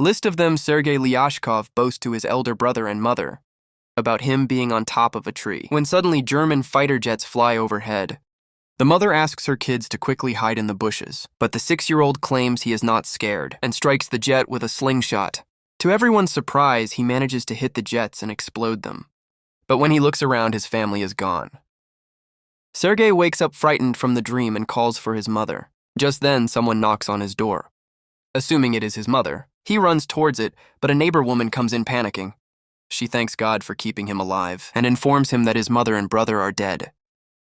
List of them Sergei Lyashkov boasts to his elder brother and mother about him being on top of a tree, when suddenly German fighter jets fly overhead. The mother asks her kids to quickly hide in the bushes, but the 6-year-old claims he is not scared and strikes the jet with a slingshot. To everyone's surprise, he manages to hit the jets and explode them. But when he looks around, his family is gone. Sergei wakes up frightened from the dream and calls for his mother. Just then, someone knocks on his door. Assuming it is his mother, he runs towards it, but a neighbor woman comes in panicking. She thanks God for keeping him alive and informs him that his mother and brother are dead.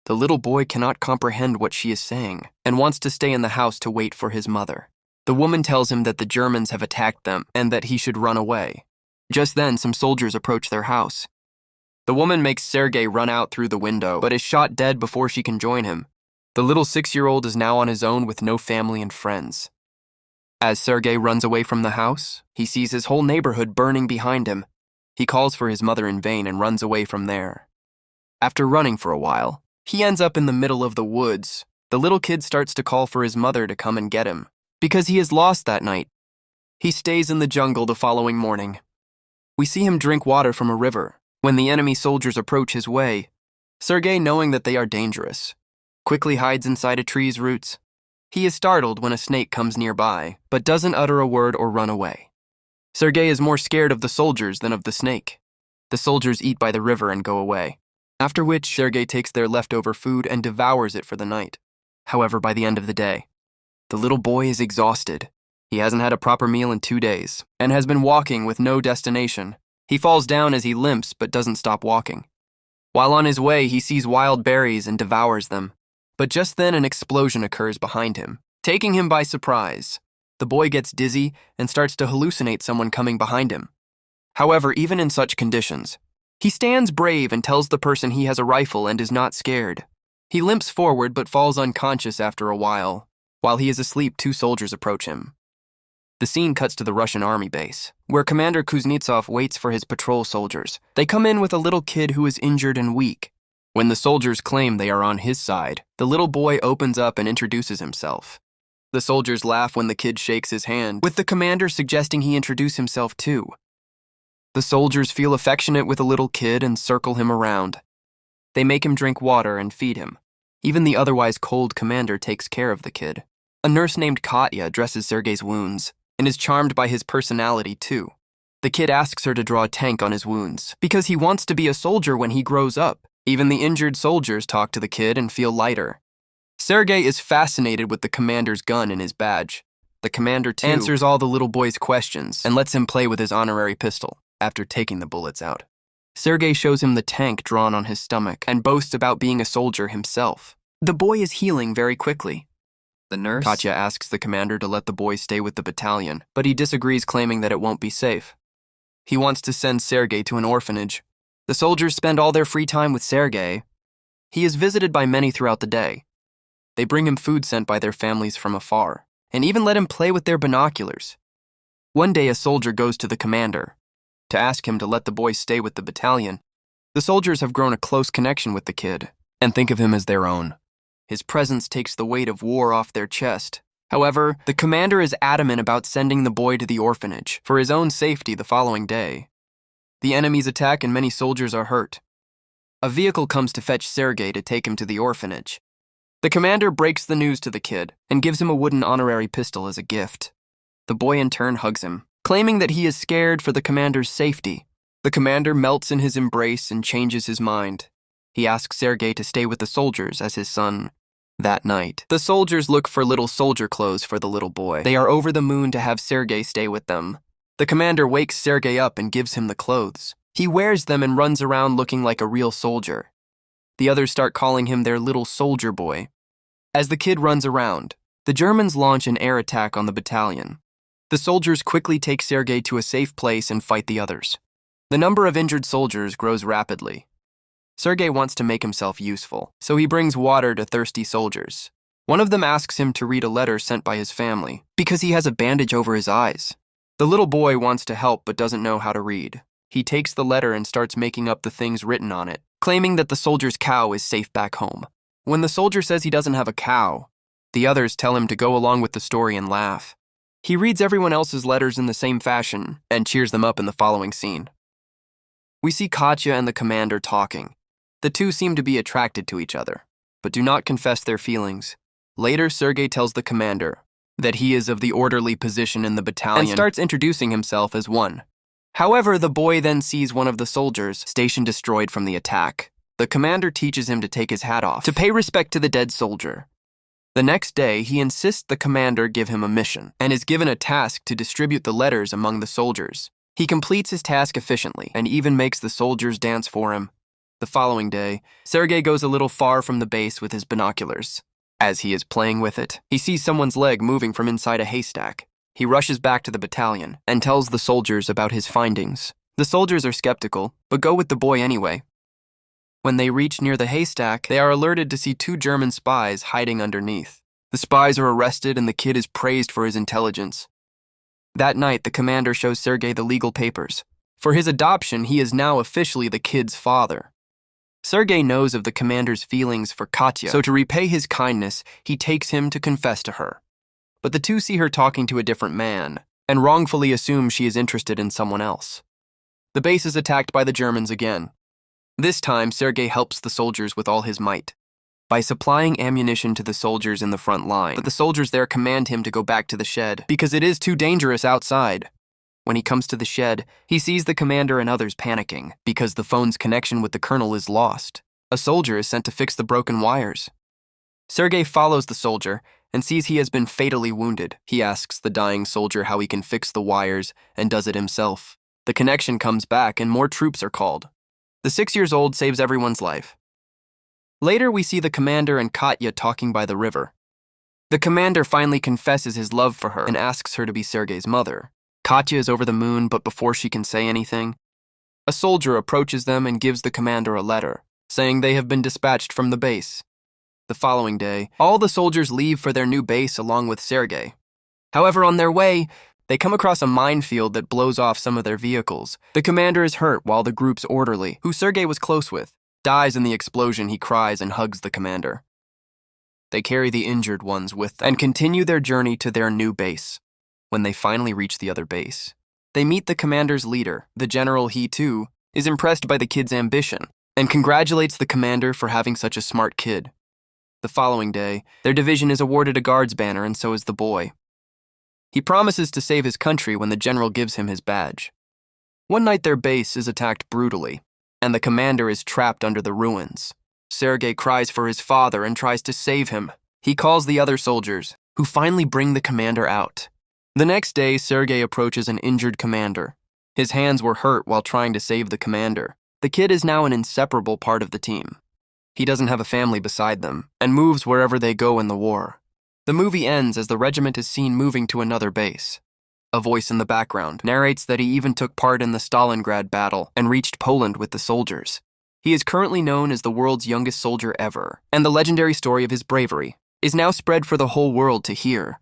The little boy cannot comprehend what she is saying and wants to stay in the house to wait for his mother. The woman tells him that the Germans have attacked them and that he should run away. Just then, some soldiers approach their house. The woman makes Sergei run out through the window, but is shot dead before she can join him. The little 6-year-old is now on his own with no family and friends. As Sergei runs away from the house, he sees his whole neighborhood burning behind him. He calls for his mother in vain and runs away from there. After running for a while, he ends up in the middle of the woods. The little kid starts to call for his mother to come and get him, because he is lost that night. He stays in the jungle the following morning. We see him drink water from a river. When the enemy soldiers approach his way, Sergei, knowing that they are dangerous, quickly hides inside a tree's roots. He is startled when a snake comes nearby, but doesn't utter a word or run away. Sergei is more scared of the soldiers than of the snake. The soldiers eat by the river and go away, after which Sergei takes their leftover food and devours it for the night. However, by the end of the day, the little boy is exhausted. He hasn't had a proper meal in 2 days and has been walking with no destination. He falls down as he limps but doesn't stop walking. While on his way, he sees wild berries and devours them. But just then an explosion occurs behind him, taking him by surprise. The boy gets dizzy and starts to hallucinate someone coming behind him. However, even in such conditions, he stands brave and tells the person he has a rifle and is not scared. He limps forward but falls unconscious after a while. While he is asleep, 2 soldiers approach him. The scene cuts to the Russian army base, where Commander Kuznetsov waits for his patrol soldiers. They come in with a little kid who is injured and weak. When the soldiers claim they are on his side, the little boy opens up and introduces himself. The soldiers laugh when the kid shakes his hand, with the commander suggesting he introduce himself too. The soldiers feel affectionate with the little kid and circle him around. They make him drink water and feed him. Even the otherwise cold commander takes care of the kid. A nurse named Katya dresses Sergei's wounds and is charmed by his personality too. The kid asks her to draw a tank on his wounds because he wants to be a soldier when he grows up. Even the injured soldiers talk to the kid and feel lighter. Sergei is fascinated with the commander's gun and his badge. The commander too answers all the little boy's questions and lets him play with his honorary pistol after taking the bullets out. Sergei shows him the tank drawn on his stomach and boasts about being a soldier himself. The boy is healing very quickly. The nurse, Katya, asks the commander to let the boy stay with the battalion, but he disagrees, claiming that it won't be safe. He wants to send Sergei to an orphanage. The soldiers spend all their free time with Sergei. He is visited by many throughout the day. They bring him food sent by their families from afar, and even let him play with their binoculars. One day, a soldier goes to the commander to ask him to let the boy stay with the battalion. The soldiers have grown a close connection with the kid and think of him as their own. His presence takes the weight of war off their chest. However, the commander is adamant about sending the boy to the orphanage for his own safety the following day. The enemies attack and many soldiers are hurt. A vehicle comes to fetch Sergei to take him to the orphanage. The commander breaks the news to the kid and gives him a wooden honorary pistol as a gift. The boy in turn hugs him, claiming that he is scared for the commander's safety. The commander melts in his embrace and changes his mind. He asks Sergei to stay with the soldiers as his son. That night, the soldiers look for little soldier clothes for the little boy. They are over the moon to have Sergei stay with them. The commander wakes Sergei up and gives him the clothes. He wears them and runs around looking like a real soldier. The others start calling him their little soldier boy. As the kid runs around, the Germans launch an air attack on the battalion. The soldiers quickly take Sergei to a safe place and fight the others. The number of injured soldiers grows rapidly. Sergei wants to make himself useful, so he brings water to thirsty soldiers. One of them asks him to read a letter sent by his family because he has a bandage over his eyes. The little boy wants to help but doesn't know how to read. He takes the letter and starts making up the things written on it, claiming that the soldier's cow is safe back home. When the soldier says he doesn't have a cow, the others tell him to go along with the story and laugh. He reads everyone else's letters in the same fashion and cheers them up in the following scene. We see Katya and the commander talking. The two seem to be attracted to each other, but do not confess their feelings. Later, Sergei tells the commander that he is of the orderly position in the battalion and starts introducing himself as one. However, the boy then sees one of the soldiers' station destroyed from the attack. The commander teaches him to take his hat off to pay respect to the dead soldier. The next day, he insists the commander give him a mission and is given a task to distribute the letters among the soldiers. He completes his task efficiently and even makes the soldiers dance for him. The following day, Sergei goes a little far from the base with his binoculars. As he is playing with it, he sees someone's leg moving from inside a haystack. He rushes back to the battalion and tells the soldiers about his findings. The soldiers are skeptical, but go with the boy anyway. When they reach near the haystack, they are alerted to see 2 German spies hiding underneath. The spies are arrested and the kid is praised for his intelligence. That night, the commander shows Sergei the legal papers. For his adoption, he is now officially the kid's father. Sergei knows of the commander's feelings for Katya, so to repay his kindness, he takes him to confess to her. But the two see her talking to a different man, and wrongfully assume she is interested in someone else. The base is attacked by the Germans again. This time, Sergei helps the soldiers with all his might by supplying ammunition to the soldiers in the front line. But the soldiers there command him to go back to the shed because it is too dangerous outside. When he comes to the shed, he sees the commander and others panicking because the phone's connection with the colonel is lost. A soldier is sent to fix the broken wires. Sergei follows the soldier and sees he has been fatally wounded. He asks the dying soldier how he can fix the wires and does it himself. The connection comes back and more troops are called. The 6-year-old saves everyone's life. Later, we see the commander and Katya talking by the river. The commander finally confesses his love for her and asks her to be Sergei's mother. Katya is over the moon, but before she can say anything, a soldier approaches them and gives the commander a letter, saying they have been dispatched from the base. The following day, all the soldiers leave for their new base along with Sergei. However, on their way, they come across a minefield that blows off some of their vehicles. The commander is hurt while the group's orderly, who Sergei was close with, dies in the explosion. He cries and hugs the commander. They carry the injured ones with them and continue their journey to their new base. When they finally reach the other base, they meet the commander's leader. The general, he too, is impressed by the kid's ambition and congratulates the commander for having such a smart kid. The following day, their division is awarded a guard's banner and so is the boy. He promises to save his country when the general gives him his badge. One night their base is attacked brutally, and the commander is trapped under the ruins. Sergei cries for his father and tries to save him. He calls the other soldiers, who finally bring the commander out. The next day, Sergei approaches an injured commander. His hands were hurt while trying to save the commander. The kid is now an inseparable part of the team. He doesn't have a family beside them, and moves wherever they go in the war. The movie ends as the regiment is seen moving to another base. A voice in the background narrates that he even took part in the Stalingrad battle and reached Poland with the soldiers. He is currently known as the world's youngest soldier ever, and the legendary story of his bravery is now spread for the whole world to hear.